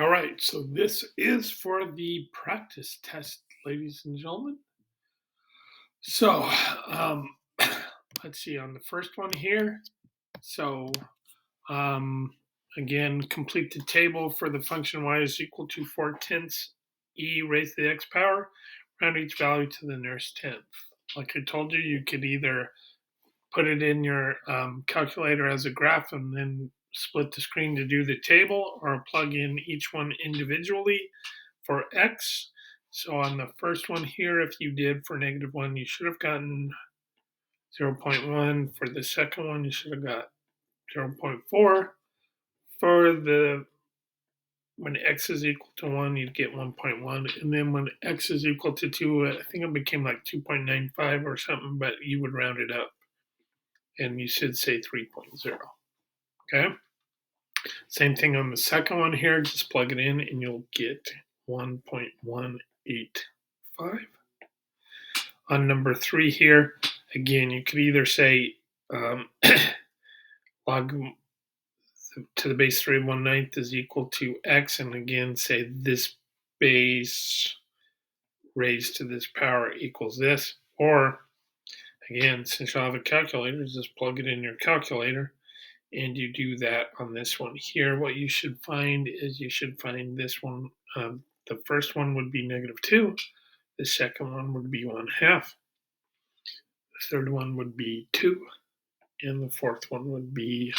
All right, so this is for the practice test, ladies and gentlemen. So, um, let's see on the first one here. So, um, again, complete the table for the function y is equal to 4/10 e raised to the x power. Round each value to the nearest tenth. Like I told you, you could either put it in your calculator as a graph and then split the screen to do the table, or plug in each one individually for x. So on the first one here, if you did for -1, you should have gotten 0.1. For the second one, you should have got 0.4. For the when x is equal to 1, you'd get 1.1. And then when x is equal to 2, I think it became like 2.95 or something, but you would round it up. And you should say 3.0. Okay? Same thing on the second one here. Just plug it in and you'll get 1.185. On number 3 here, again, you could either say log to the base 3 1/9 is equal to x, and again say this base raised to this power equals this, or again, since you have a calculator, just plug it in your calculator and you do that on this one here. What you should find is you should find this one. The first one would be -2. The second one would be 1/2. The third one would be 2. And the fourth one would be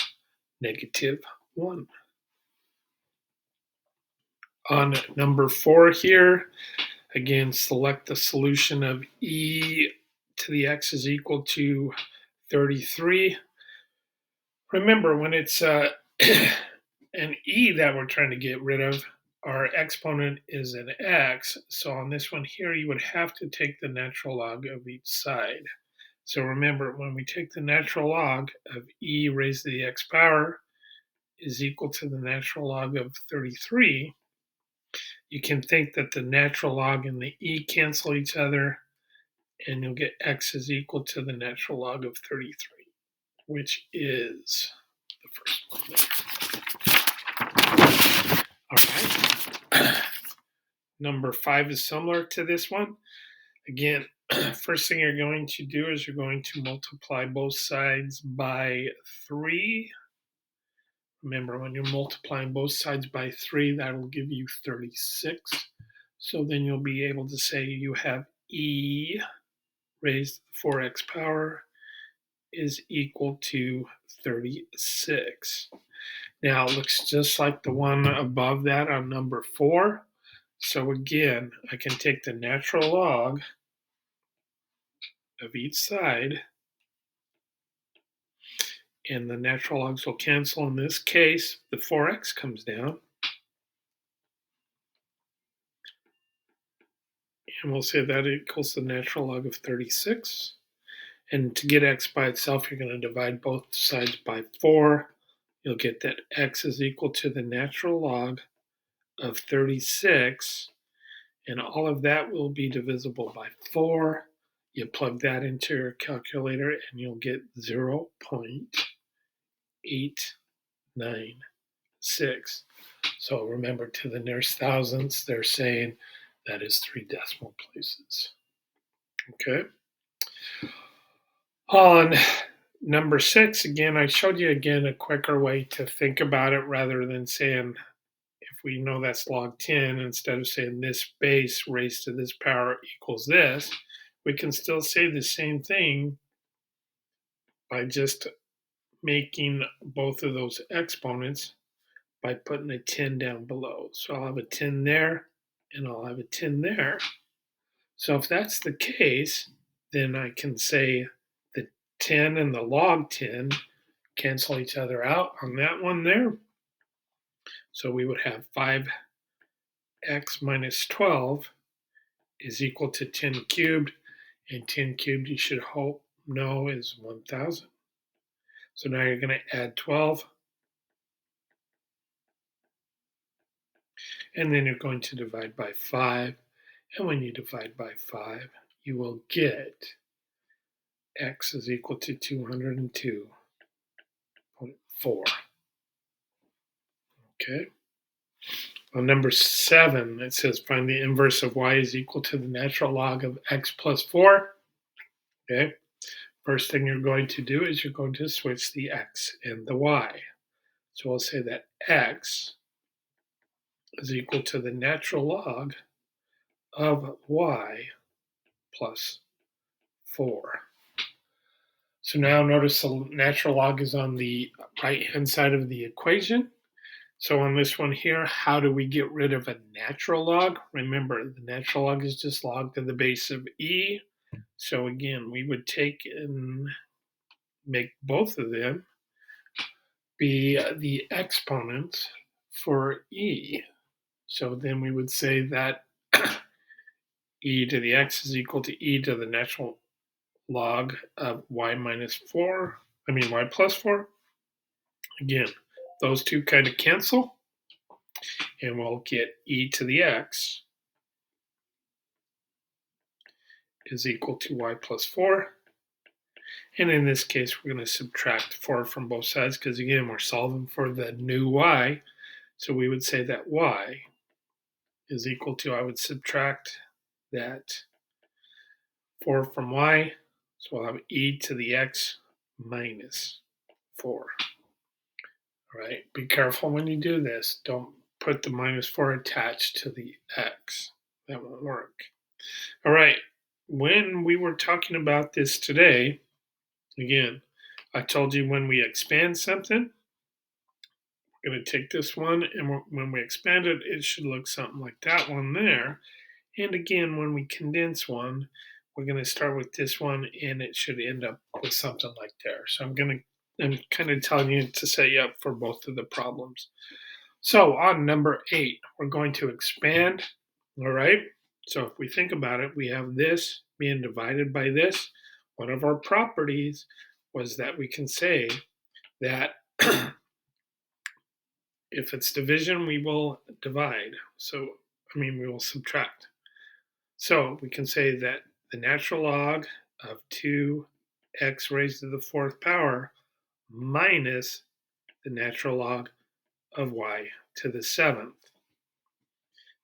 -1. On number 4 here, again, select the solution of e to the x is equal to 33. Remember, when it's an e that we're trying to get rid of, our exponent is an x. So on this one here, you would have to take the natural log of each side. So remember, when we take the natural log of e raised to the x power is equal to the natural log of 33, you can think that the natural log and the e cancel each other, and you'll get x is equal to the natural log of 33, which is the first one there. All right. Number 5 is similar to this one. Again, first thing you're going to do is you're going to multiply both sides by 3. Remember, when you're multiplying both sides by 3, that will give you 36. So then you'll be able to say you have e raised to the 4x power is equal to 36. Now it looks just like the one above that on number 4. So again, I can take the natural log of each side, and the natural logs will cancel. In this case, the 4x comes down, and we'll say that equals the natural log of 36. And to get x by itself, you're going to divide both sides by 4. You'll get that x is equal to the natural log of 36, and all of that will be divisible by 4. You plug that into your calculator and you'll get 0.896. So remember, to the nearest thousandths, they're saying that is 3 decimal places. Okay. On number 6, again, I showed you again a quicker way to think about it rather than saying, if we know that's log 10, instead of saying this base raised to this power equals this, we can still say the same thing by just making both of those exponents by putting a 10 down below. So I'll have a 10 there and I'll have a 10 there. So if that's the case, then I can say the 10 and the log 10 cancel each other out on that one there. So we would have 5x minus 12 is equal to 10 cubed, and 10 cubed you should know is 1,000. So now you're going to add 12, and then you're going to divide by 5, and when you divide by 5, you will get x is equal to 202.4. Okay. On number 7, it says find the inverse of y is equal to the natural log of x plus 4. Okay. First thing you're going to do is you're going to switch the x and the y. So we'll say that x is equal to the natural log of y plus 4. So now notice the natural log is on the right-hand side of the equation. So on this one here, how do we get rid of a natural log? Remember, the natural log is just log to the base of e. So again, we would take and make both of them be the exponents for e. So then we would say that e to the x is equal to e to the natural log of y plus 4. Again, those two kind of cancel, and we'll get e to the x is equal to y plus 4. And in this case, we're going to subtract 4 from both sides because, again, we're solving for the new y. So we would say that y is equal to, I would subtract that 4 from y. So we'll have e to the x minus 4. All right, be careful when you do this. Don't put the minus 4 attached to the x. That won't work. All right, when we were talking about this today, again, I told you when we expand something, we're going to take this one, and when we expand it, it should look something like that one there. And again, when we condense one, we're going to start with this one, and it should end up with something like there. So I'm kind of telling you to set you up for both of the problems. So on number 8, we're going to expand. All right. So if we think about it, we have this being divided by this. One of our properties was that we can say that if it's division, we will divide. We will subtract. So we can say that the natural log of 2x raised to the 4th power minus the natural log of y to the 7th.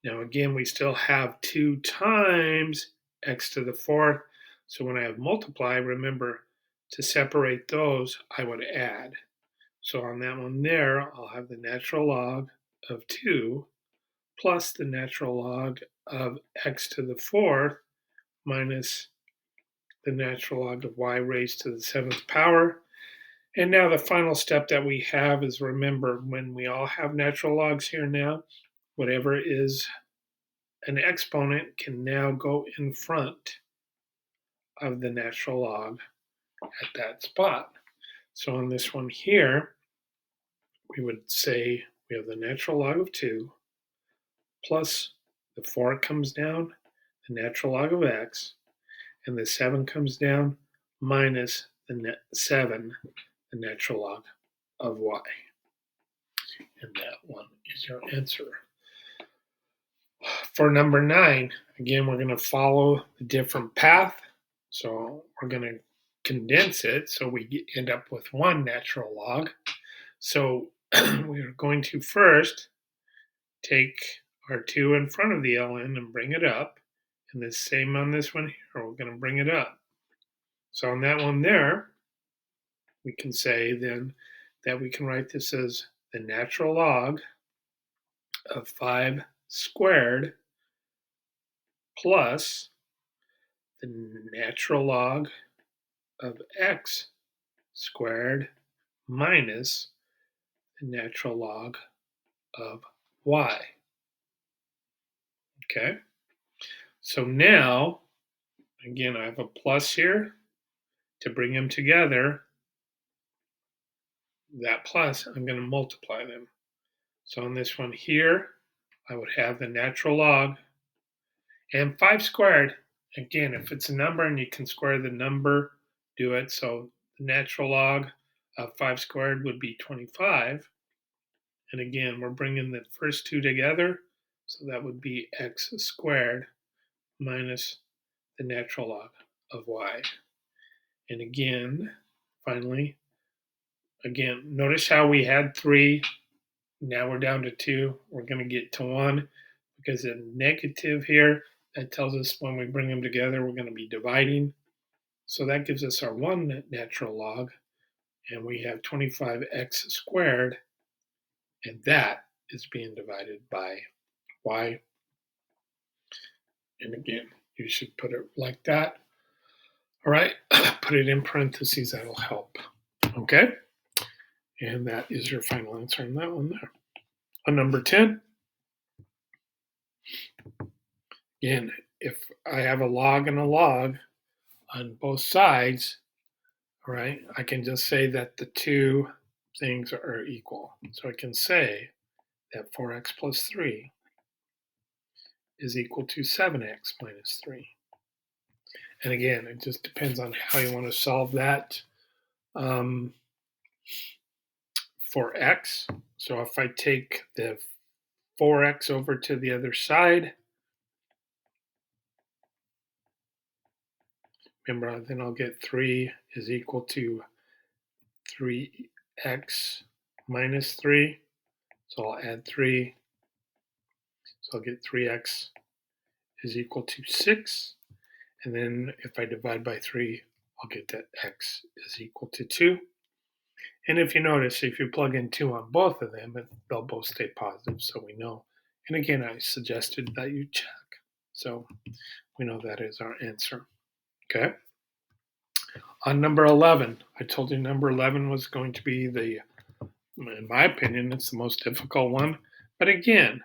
Now again, we still have 2 times x to the 4th. So when I have multiply, remember to separate those, I would add. So on that one there, I'll have the natural log of 2 plus the natural log of x to the 4th minus the natural log of y raised to the 7th power. And now the final step that we have is, remember, when we all have natural logs here now, whatever is an exponent can now go in front of the natural log at that spot. So on this one here, we would say we have the natural log of 2 plus the 4 comes down, the natural log of x, and the 7 comes down minus the 7, the natural log of y. And that one is your answer. For number 9, again, we're going to follow the different path. So we're going to condense it so we end up with one natural log. So we're going to first take our 2 in front of the ln and bring it up. And the same on this one here, we're going to bring it up. So on that one there, we can say then that we can write this as the natural log of 5 squared plus the natural log of x squared minus the natural log of y. Okay, so now, again, I have a plus here to bring them together. That plus, I'm going to multiply them. So on this one here, I would have the natural log and 5 squared. Again, if it's a number and you can square the number, do it. So the natural log of 5 squared would be 25. And again, we're bringing the first two together. So that would be x squared minus the natural log of y. And again, finally, again, notice how we had 3 Now we're down to 2. We're going to get to 1 because a negative here, that tells us when we bring them together, we're going to be dividing. So that gives us our 1 natural log, and we have 25x squared, and that is being divided by y. And again, you should put it like that. All right, put it in parentheses, that'll help. Okay, and that is your final answer on that one there. On number 10, again, if I have a log and a log on both sides, all right, I can just say that the two things are equal. So I can say that 4x plus 3 is equal to 7x minus 3. And again, it just depends on how you want to solve that for x. So if I take the 4x over to the other side, remember, then I'll get 3 is equal to 3x minus 3. So I'll add 3. So I'll get 3x is equal to 6. And then if I divide by 3, I'll get that x is equal to 2. And if you notice, if you plug in 2 on both of them, they'll both stay positive, so we know. And again, I suggested that you check. So we know that is our answer. Okay. On number 11, I told you number 11 was going to be in my opinion, it's the most difficult one. But again,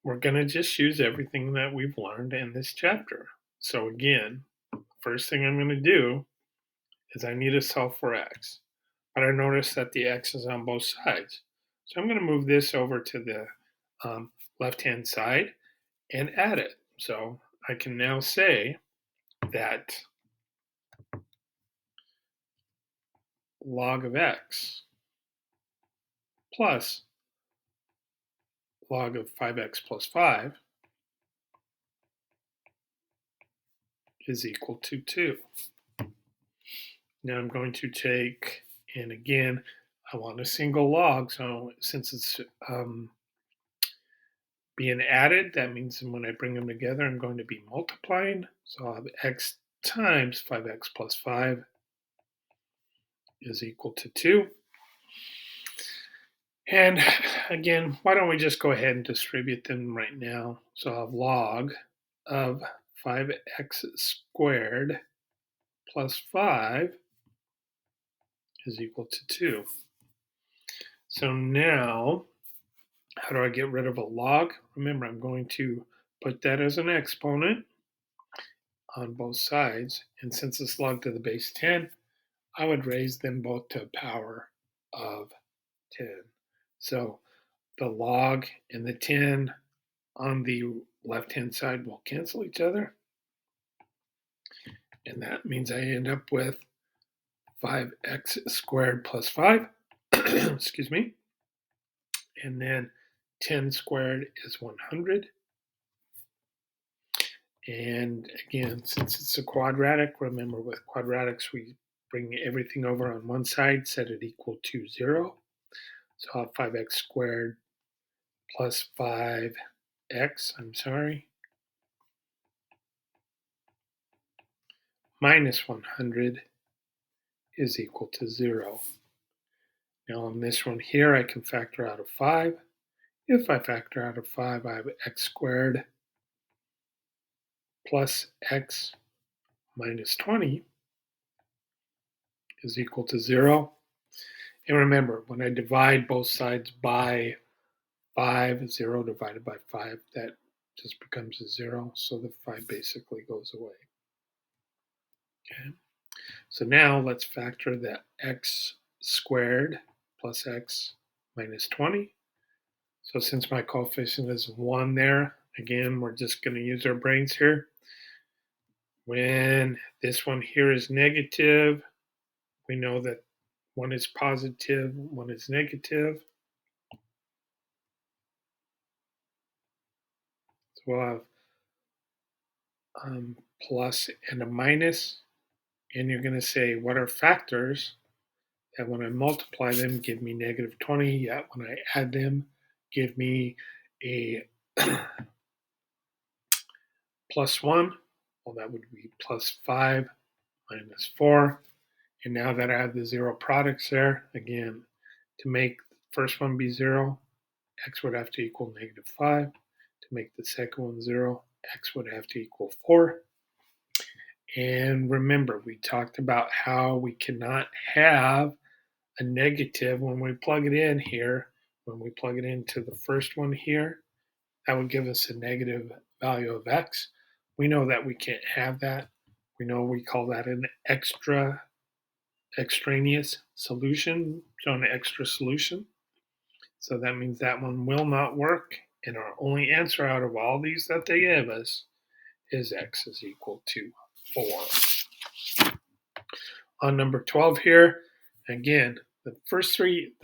we're going to just use everything that we've learned in this chapter. So again, first thing I'm going to do is I need to solve for x. But I notice that the x is on both sides. So I'm going to move this over to the left-hand side and add it. So I can now say that log of x plus log of 5x plus 5 is equal to 2. Now I'm going to take, and again, I want a single log, so since it's being added, that means when I bring them together, I'm going to be multiplying. So I'll have x times 5x plus 5 is equal to 2. And again, why don't we just go ahead and distribute them right now? So I'll have log of 5x squared plus 5 is equal to 2. So now, how do I get rid of a log? Remember, I'm going to put that as an exponent on both sides. And since it's log to the base 10, I would raise them both to a power of 10. So the log and the 10 on the left-hand side will cancel each other. And that means I end up with 5x squared plus 5. Excuse me. And then 10 squared is 100. And again, since it's a quadratic, remember with quadratics, we bring everything over on one side, set it equal to 0. So I'll have 5x squared plus 5x, minus 100 is equal to 0. Now on this one here, I can factor out of 5. If I factor out of 5, I have x squared plus x minus 20 is equal to 0. And remember, when I divide both sides by 5, 0 divided by 5, that just becomes a 0. So the 5 basically goes away. Okay. So now let's factor that x squared plus x minus 20. So since my coefficient is 1 there, again, we're just going to use our brains here. When this one here is negative, we know that one is positive, one is negative. So we'll have plus and a minus. And you're going to say, what are factors that when I multiply them give me negative 20, yet when I add them, give me a plus 1. Well, that would be plus 5 minus 4. And now that I have the zero products there, again, to make the first one be 0, x would have to equal negative 5. To make the second one 0, x would have to equal 4. And remember, we talked about how we cannot have a negative when we plug it in here. When we plug it into the first one here, that would give us a negative value of x. We know that we can't have that. We know we call that an extraneous solution, so an extra solution. So that means that one will not work. And our only answer out of all these that they give us is x is equal to 4. On number 12 here, again, the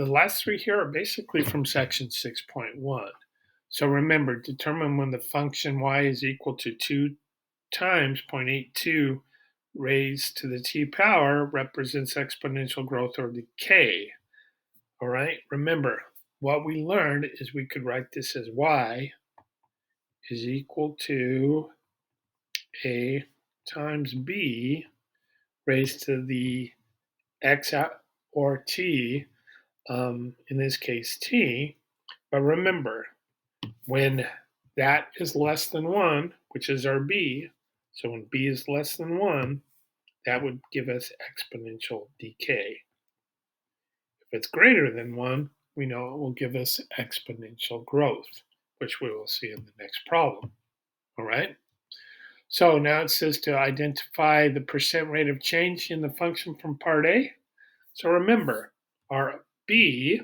last three here are basically from section 6.1. So remember, determine when the function y is equal to 2 times 0.82 raised to the t power represents exponential growth or decay. All right, remember, what we learned is we could write this as y is equal to a times b raised to the x or t, in this case t. But remember, when that is less than 1, which is our b, so when b is less than 1, that would give us exponential decay. If it's greater than 1, we know it will give us exponential growth, which we will see in the next problem. All right? So now it says to identify the percent rate of change in the function from part A. So remember, our b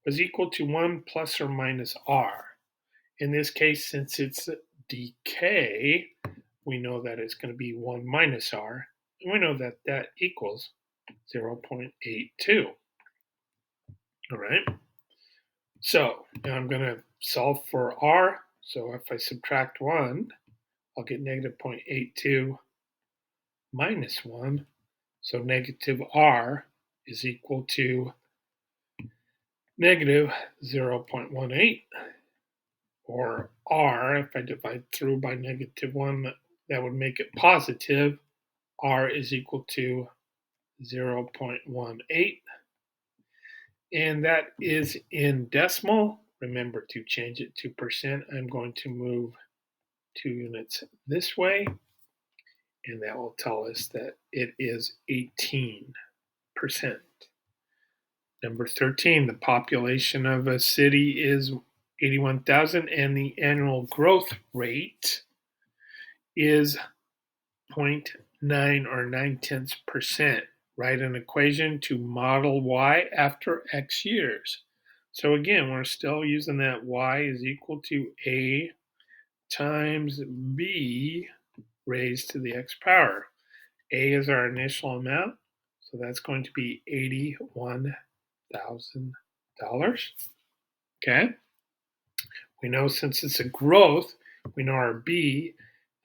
was equal to 1 plus or minus r. In this case, since it's decay, we know that it's going to be 1 minus r, and we know that that equals 0.82. All right. So now I'm going to solve for r. So if I subtract 1, I'll get negative 0.82 minus 1. So negative r is equal to negative 0.18. Or r, if I divide through by negative 1, that would make it positive. R is equal to 0.18. And that is in decimal. Remember to change it to percent. I'm going to move 2 units this way, and that will tell us that it is 18%. Number 13, the population of a city is 81,000, and the annual growth rate is 0.9 or 0.9%. Write an equation to model y after x years. So again, we're still using that y is equal to a times b raised to the x power. A is our initial amount, so that's going to be $81,000. Okay. We know since it's a growth, we know our b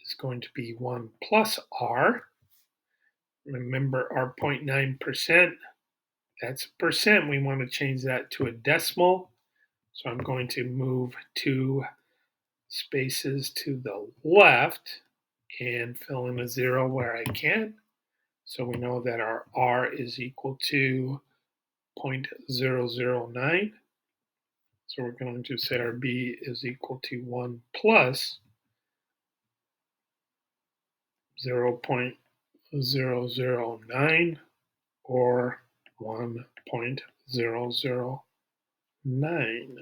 is going to be 1 plus r. Remember our 0.9%, that's a percent. We want to change that to a decimal. So I'm going to move 2 spaces to the left and fill in a 0 where I can. So we know that our r is equal to 0.009. So we're going to say our b is equal to 1 plus 0.009 or 1.009.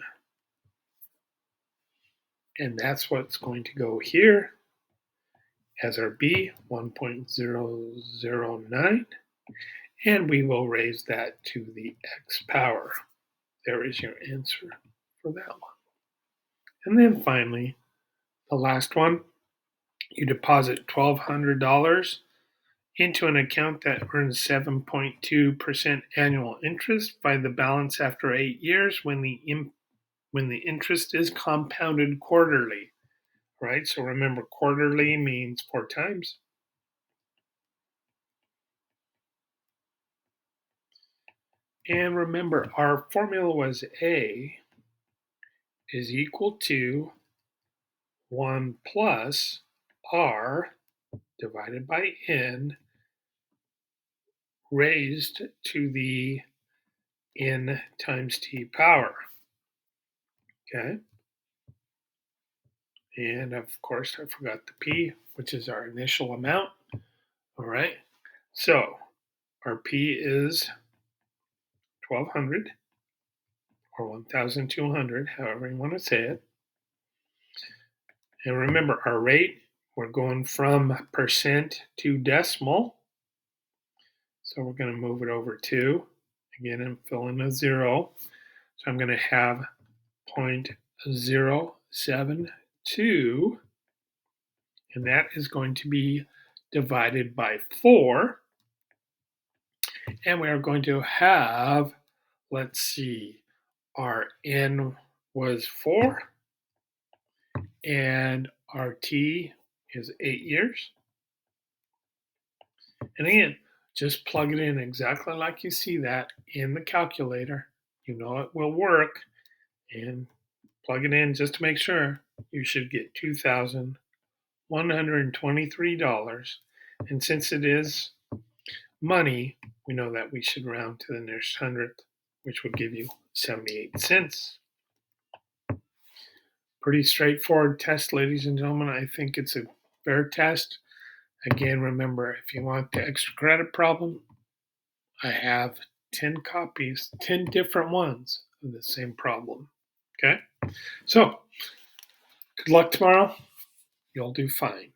And that's what's going to go here as our b, 1.009. And we will raise that to the x power. There is your answer for that one. And then finally, the last one, you deposit $1,200 into an account that earns 7.2% annual interest. Find the balance after 8 years when the interest is compounded quarterly. Right? So remember, quarterly means 4 times. And remember, our formula was A is equal to 1 plus r divided by n raised to the n times t power. Okay. And of course, I forgot the p, which is our initial amount. All right. So our p is 1200 or 1200, however you want to say it. And remember, our rate, we're going from percent to decimal. So we're going to move it over 2. Again, I'm filling a 0. So I'm going to have 0.072, and that is going to be divided by 4. And we are going to have, let's see, our n was 4, and our t is 8 years. And again, just plug it in exactly like you see that in the calculator. You know it will work. And plug it in just to make sure. You should get $2,123. And since it is money, we know that we should round to the nearest hundredth, which would give you 78 cents. Pretty straightforward test, ladies and gentlemen. I think it's a fair test. Again, remember, if you want the extra credit problem, I have 10 copies, 10 different ones of the same problem. Okay? So, good luck tomorrow. You'll do fine.